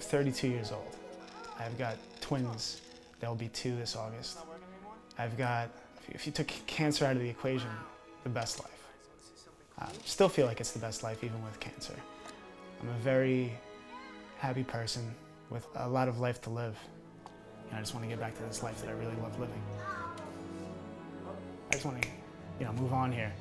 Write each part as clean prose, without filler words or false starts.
32 years old. I've got twins. They'll be 2 this August. I've got, if you took cancer out of the equation, the best life. I still feel like it's the best life even with cancer. I'm a very happy person with a lot of life to live. And I just want to get back to this life that I really love living. I just want to, move on here.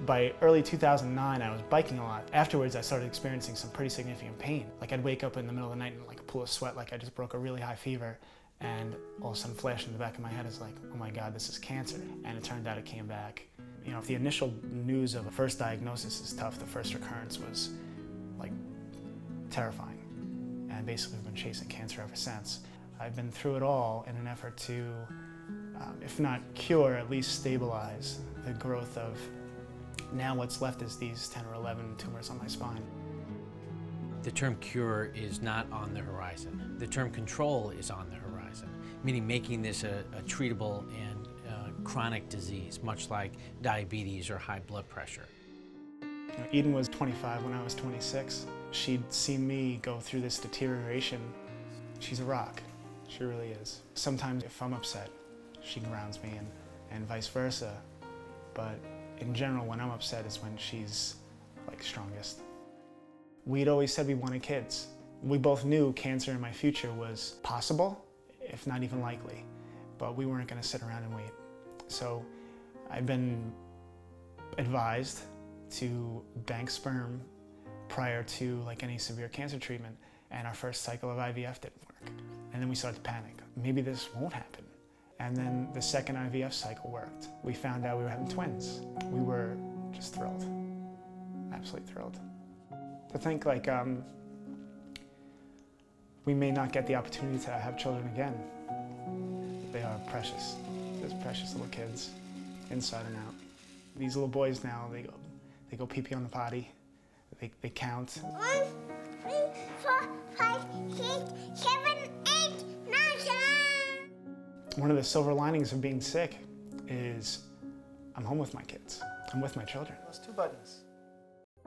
By early 2009, I was biking a lot. Afterwards, I started experiencing some pretty significant pain. Like I'd wake up in the middle of the night in like a pool of sweat, like I just broke a really high fever, and all of a sudden flash in the back of my head is like, oh my God, this is cancer. And it turned out it came back. If the initial news of a first diagnosis is tough, the first recurrence was like terrifying. And basically I've been chasing cancer ever since. I've been through it all in an effort to, if not cure, at least stabilize the growth of now what's left is these 10 or 11 tumors on my spine. The term cure is not on the horizon. The term control is on the horizon, meaning making this a treatable and chronic disease, much like diabetes or high blood pressure. Eden was 25 when I was 26. She'd seen me go through this deterioration. She's a rock. She really is. Sometimes if I'm upset, she grounds me and vice versa. But in general, when I'm upset is when she's like strongest. We'd always said we wanted kids. We both knew cancer in my future was possible, if not even likely, but we weren't going to sit around and wait. So I've been advised to bank sperm prior to like any severe cancer treatment, and our first cycle of IVF didn't work. And then we started to panic. Maybe this won't happen. And then the second IVF cycle worked. We found out we were having twins. We were just thrilled, absolutely thrilled. To think like we may not get the opportunity to have children again. They are precious. Those precious little kids, inside and out. These little boys now, they go pee-pee on the potty. They count. 1, 2, 3, 4, 5, 6, 7, 8, 9, 10. One of the silver linings of being sick is I'm home with my kids. I'm with my children. Those 2 buttons.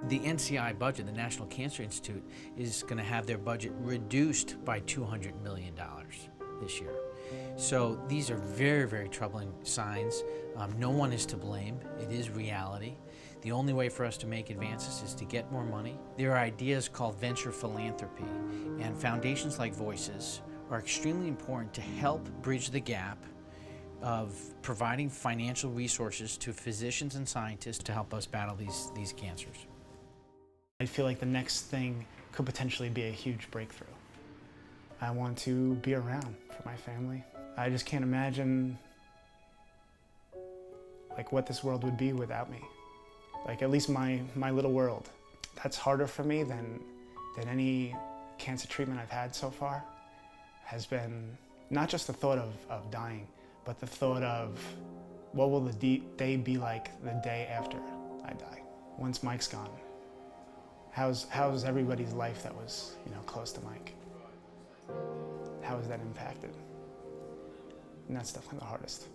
The NCI budget, the National Cancer Institute, is going to have their budget reduced by $200 million this year. So these are very, very troubling signs. No one is to blame. It is reality. The only way for us to make advances is to get more money. There are ideas called venture philanthropy, and foundations like Voices are extremely important to help bridge the gap of providing financial resources to physicians and scientists to help us battle these cancers. I feel like the next thing could potentially be a huge breakthrough. I want to be around for my family. I just can't imagine like what this world would be without me. Like at least my little world. That's harder for me than any cancer treatment I've had so far. Has been not just the thought of dying, but the thought of what will the day be like the day after I die, once Mike's gone. How's everybody's life that was close to Mike? How is that impacted? And that's definitely the hardest.